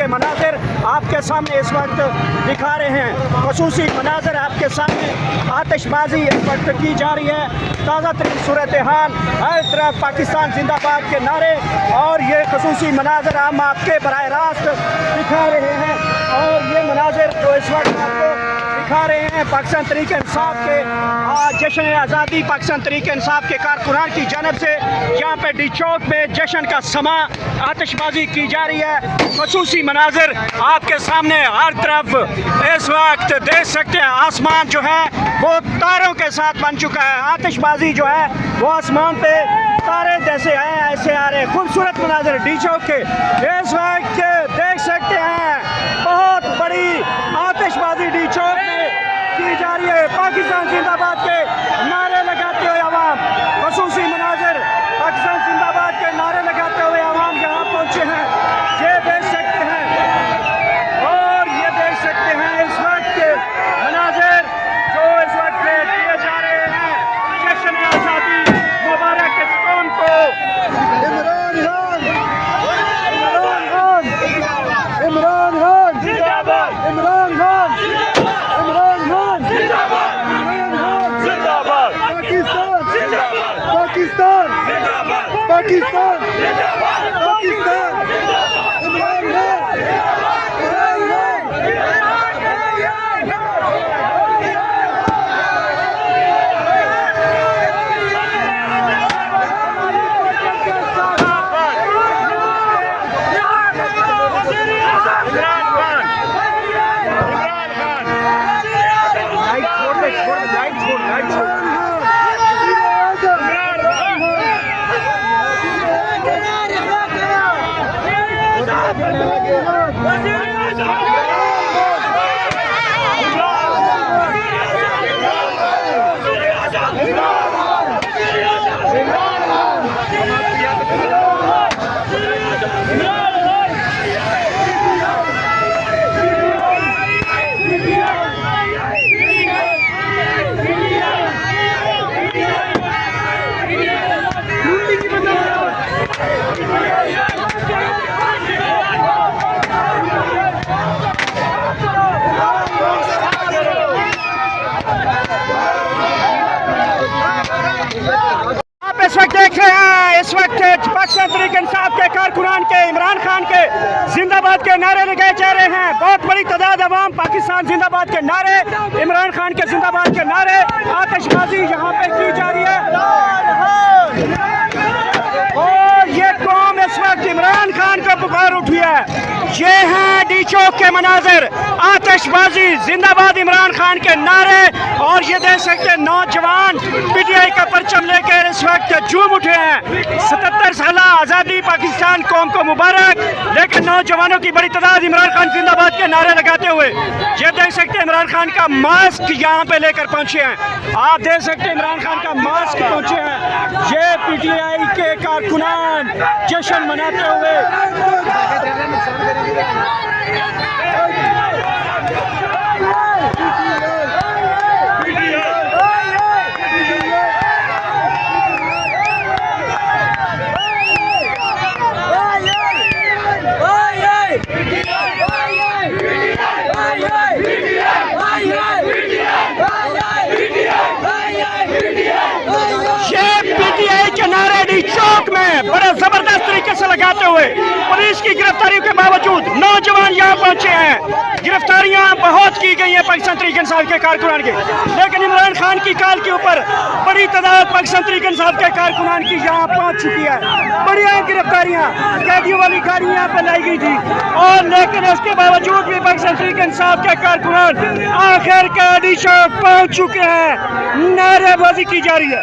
के मनाजिर आपके सामने इस वक्त दिखा रहे हैं। खसूसी मनाजिर आपके सामने आतिशबाजी इस वक्त की जा रही है। ताज़ा तरीन सूरत हाल, हर तरफ पाकिस्तान जिंदाबाद के नारे और ये खसूसी मनाजिर हम आपके बराह रास्त दिखा रहे हैं। और ये मनाजिर जो इस वक्त आपको दिखा रहे हैं पाकिस्तान तहरीक इंसाफ के जश्न आज़ादी पाकिस्तान तहरीक इंसाफ के कारकुनान की जानब से यहाँ पे डी चौक में जश्न का समा आतिशबाजी की जा रही है। खसूसी मनाजिर आपके सामने हर तरफ इस वक्त देख सकते हैं। आसमान जो है वो तारों के साथ बन चुका है। आतिशबाजी जो है वो आसमान पे तारे जैसे हैं ऐसे आ रहे हैं। खूबसूरत मनाजिर डी चौक के इस वक्त देख सकते हैं। बहुत बड़ी आतिशबाजी डी चौक में की जा रही है। पाकिस्तान जिंदाबाद के नारे लगाते हुए अवाम, खसूसी मनाजिर पाकिस्तान जिंदाबाद के नारे लगाते हुए अवाम यहाँ पहुँचे हैं। ये देख सकते हैं और ये देख सकते हैं इस वक्त के मनाजिर जो इस वक्त किए जा रहे हैं। जश्न आज़ादी मुबारक इस कौम को। इमरान खान जिंदाबाद, इमरान खान, इमरान खान जिंदाबाद, इमरान खान जिंदाबाद, पाकिस्तान जिंदाबाद, पाकिस्तान जिंदाबाद, पाकिस्तान जिंदाबाद, पाकिस्तान जिंदाबाद, इमरान खान, इमरान खान। इस वक्त देख रहे हैं, इस वक्त पाकिस्तान तहरीक इंसाफ के कारकुनान के इमरान खान के जिंदाबाद के नारे लगाए जा रहे हैं। बहुत बड़ी तादाद अवाम पाकिस्तान जिंदाबाद के नारे, इमरान खान के जिंदाबाद के नारे, आतिशबाजी यहाँ पे की जा रही है। और ये कौम इस वक्त इमरान खान का पुकार उठी है। ये हैं डी चौक के मनाजिर, आतिशबाजी, जिंदाबाद इमरान खान के नारे। और ये देख सकते हैं नौजवान पीटीआई का परचम लेकर इस वक्त झूम उठे हैं। 77 साल आज़ादी पाकिस्तान कौम को मुबारक। लेकिन नौजवानों की बड़ी तादाद इमरान खान जिंदाबाद के नारे लगाते हुए ये देख सकते हैं इमरान खान का मास्क यहाँ पे लेकर पहुंचे हैं। आप देख सकते हैं इमरान खान का मास्क पहुंचे हैं। ये पीटीआई के कारकुनान जश्न मनाते हुए चौक में बड़ा जबरदस्त तरीके से लगाते हुए पुलिस की गिरफ्तारियों के बावजूद नौजवान यहाँ पहुंचे हैं। गिरफ्तारियां बहुत की गई हैं पाकिस्तान तहरीक इंसाफ के कारकुनान की, लेकिन इमरान खान की काल के ऊपर बड़ी तादाद पाकिस्तान तहरीक इंसाफ के कारकुनान की यहाँ पहुंच चुकी है। बढ़िया गिरफ्तारियां, कैदियों वाली गाड़ी यहाँ पे लाई गई थी और लेकिन इसके बावजूद भी पाकिस्तान तहरीक इंसाफ के कारकुनान आखिर डी चौक पहुंच चुके हैं। नारेबाजी की जा रही है।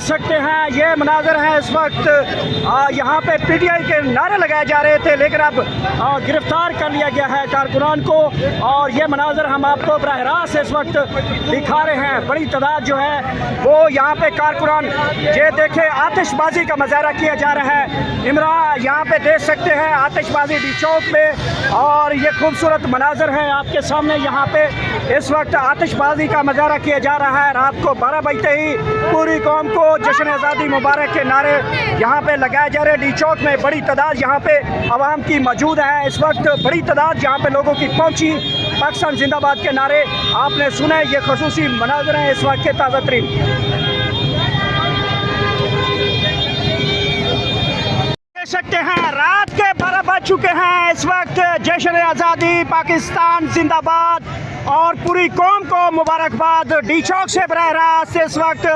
देख सकते हैं ये मनाजर हैं इस वक्त यहाँ पे PTI के नारे लगाए जा रहे थे, लेकिन अब गिरफ्तार कर लिया गया है कारकुनान को। और ये मनाजर हम आपको बराह रास्त इस वक्त दिखा रहे हैं। बड़ी तादाद जो है वो यहाँ पे कारकुनान, ये देखे आतिशबाजी का मुजाहरा किया जा रहा है। इमरान यहाँ पे देख सकते हैं आतिशबाजी डी चौक में, और ये खूबसूरत मनाजर है आपके सामने। यहाँ पे इस वक्त आतिशबाजी का मुजाहरा किया जा रहा है। रात को 12 बजते ही पूरी कौम को जश्न आज़ादी मुबारक के नारे यहाँ पे लगाए जा रहे हैं। डी चौक में बड़ी तादाद यहाँ पे आवाम की मौजूद है। इस वक्त बड़ी तादाद यहाँ पे लोगों की पहुँची। पाकिस्तान जिंदाबाद के नारे आपने सुने। ये खसूसी मनाजर हैं इस वक्त के ताज़ा तरीन। देख सकते हैं रात के 12 बज चुके हैं। इस वक्त जश्न आज़ादी पाकिस्तान जिंदाबाद और पूरी कौम को मुबारकबाद। डी चौक से बराह रास्त इस वक्त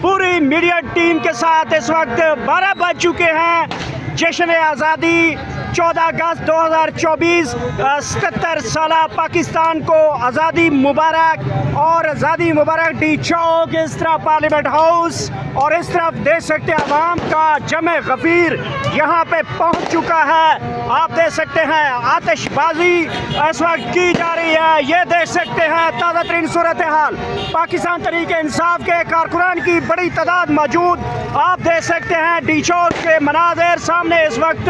पूरी मीडिया टीम के साथ इस वक्त 12 बज चुके हैं। जश्न आज़ादी 14 अगस्त 2024, 77 साल पाकिस्तान को आज़ादी मुबारक। और आज़ादी मुबारक डी चौक, इस तरफ पार्लियामेंट हाउस, और इस तरफ देख सकते हैं आवाम का जमे गफीर यहाँ पे पहुँच चुका है। आप देख सकते हैं आतिशबाजी इस वक्त की जा रही है। ये देख सकते हैं ताज़ा तरीन सूरत हाल। पाकिस्तान तहरीक इंसाफ के कारकुनान की बड़ी तादाद मौजूद। आप देख सकते हैं डी चौक के मनाज़र सामने इस वक्त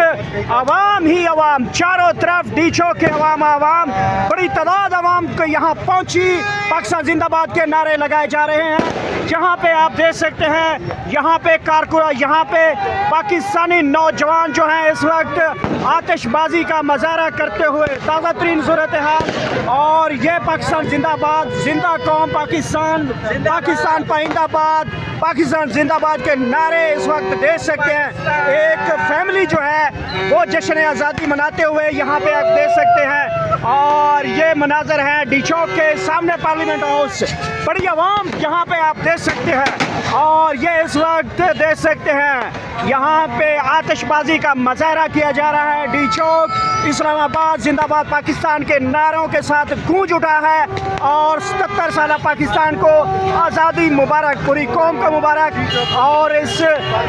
आवाम ही आवाम, चारों तरफ डी चौक के आवाम बड़ी तादाद आवाम को यहाँ पहुँची। पाकिस्तान जिंदाबाद के नारे लगाए जा रहे हैं। जहाँ पे आप देख सकते हैं यहाँ पे कारकुनान, यहाँ पे पाकिस्तानी नौजवान जो हैं इस वक्त आतिशबाजी का मुजाहरा करते हुए ताज़ा तरीन सूरत हाल। और ये पाकिस्तान जिंदाबाद, जिंदा कौम पाकिस्तान, पाकिस्तान पाइंदाबाद, पाकिस्तान जिंदाबाद के नारे इस वक्त देख सकते हैं। एक फैमिली जो है वो जश्न आज़ादी मनाते हुए यहाँ पे आप देख सकते हैं। और ये मनाजर हैं डी चौक के सामने पार्लियामेंट हाउस। बड़ी आवाम यहाँ पे आप देख सकते हैं। और ये इस वक्त देख सकते हैं यहाँ पे आतिशबाजी का मुजाहरा किया जा रहा है। डी चौक इस्लामाबाद जिंदाबाद पाकिस्तान के नारों के साथ गूंज उठा है। और 77 साल पाकिस्तान को आज़ादी मुबारक, पूरी कौम को मुबारक। और इस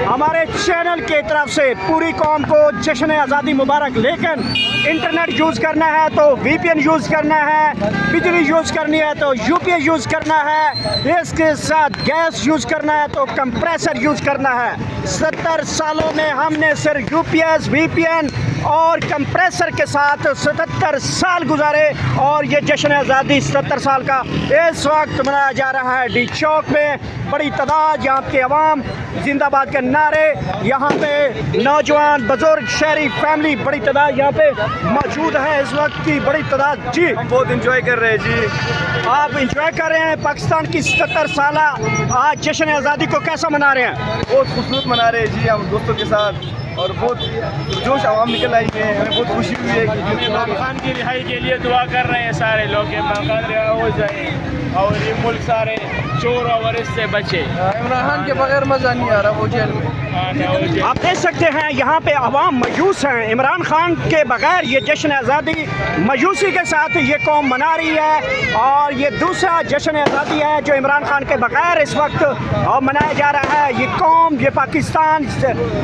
हमारे चैनल के तरफ से पूरी कौम को जश्न आज़ादी मुबारक। लेकिन इंटरनेट यूज़ करना है तो VPN यूज़ करना है, बिजली यूज़ करनी है तो UPS यूज़ करना है, इसके साथ गैस यूज़ करना है तो कंप्रेसर यूज़ करना है। 70 सालों में हमने सिर्फ UPS, VPN और कंप्रेसर के साथ 77 साल गुजारे। और ये जश्न आज़ादी 77 साल का इस वक्त मनाया जा रहा है डी चौक में। बड़ी तादाद यहाँ के अवाम जिंदाबाद के नारे, यहाँ पे नौजवान बुजुर्ग शहरी फैमिली बड़ी तादाद यहाँ पे मौजूद है इस वक्त की बड़ी तादाद। जी बहुत इंजॉय कर रहे हैं जी। आप इंजॉय कर रहे हैं पाकिस्तान की 77 साल आज जश्न आज़ादी को कैसा मना रहे हैं? बहुत खूबसूरत मना रहे हैं जी हम दोस्तों के साथ। और बहुत जोश आवाम निकल आई है। हमें बहुत खुशी हुई है कि इमरान खान की रिहाई के लिए दुआ कर रहे हैं सारे लोग, इमरान खान रिहा हो जाए और ये मुल्क सारे चोर और इससे बचे। इमरान खान के बगैर मज़ा नहीं आ रहा, वो जेल में। आप देख सकते हैं यहाँ पे अवाम मायूस हैं। इमरान खान के बगैर ये जश्न आज़ादी मायूसी के साथ ये कौम मना रही है। और ये दूसरा जश्न आज़ादी है जो इमरान खान के बगैर इस वक्त मनाया जा रहा है। ये कौम, ये पाकिस्तान,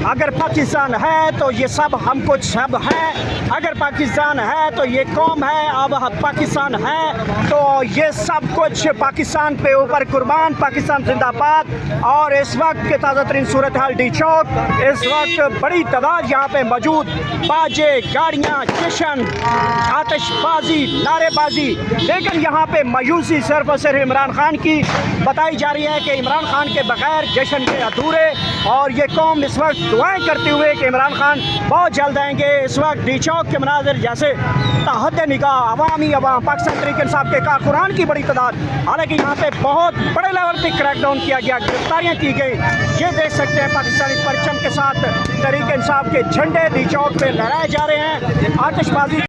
अगर पाकिस्तान है तो ये सब हम कुछ सब है। अगर पाकिस्तान है तो ये कौम है। अब पाकिस्तान है तो ये सब कुछ पाकिस्तान पे ऊपर कुर्बान, पाकिस्तान जिंदाबाद। और इस वक्त के ताज़ा तरीन सूरत हाल डी चौक, इस वक्त बड़ी तादाद यहाँ पे मौजूद, बाजे, गाड़ियाँ, जश्न, आतिशबाजी, नारेबाजी। लेकिन यहाँ पे मायूसी सिर्फ और सिर्फ इमरान खान की बताई जा रही है कि इमरान खान के बगैर जश्न के अधूरे। और ये कौम इस वक्त दुआएं करते हुए कि इमरान खान बहुत जल्द आएंगे। इस वक्त डी चौक के मनाजिर जैसे ताहद निगाह अवामी अवाम पाकिस्तान तहरीक इंसाफ के कारकुनान की बड़ी तादाद। हालांकि यहाँ पे बहुत बड़े लेवल पे क्रैकडाउन किया गया, गिरफ्तारियाँ की गई। ये देख सकते हैं पाकिस्तानी परचम के साथ तहरीक इंसाफ के झंडे डी चौक पे लहराए जा रहे हैं। आतिशबाजी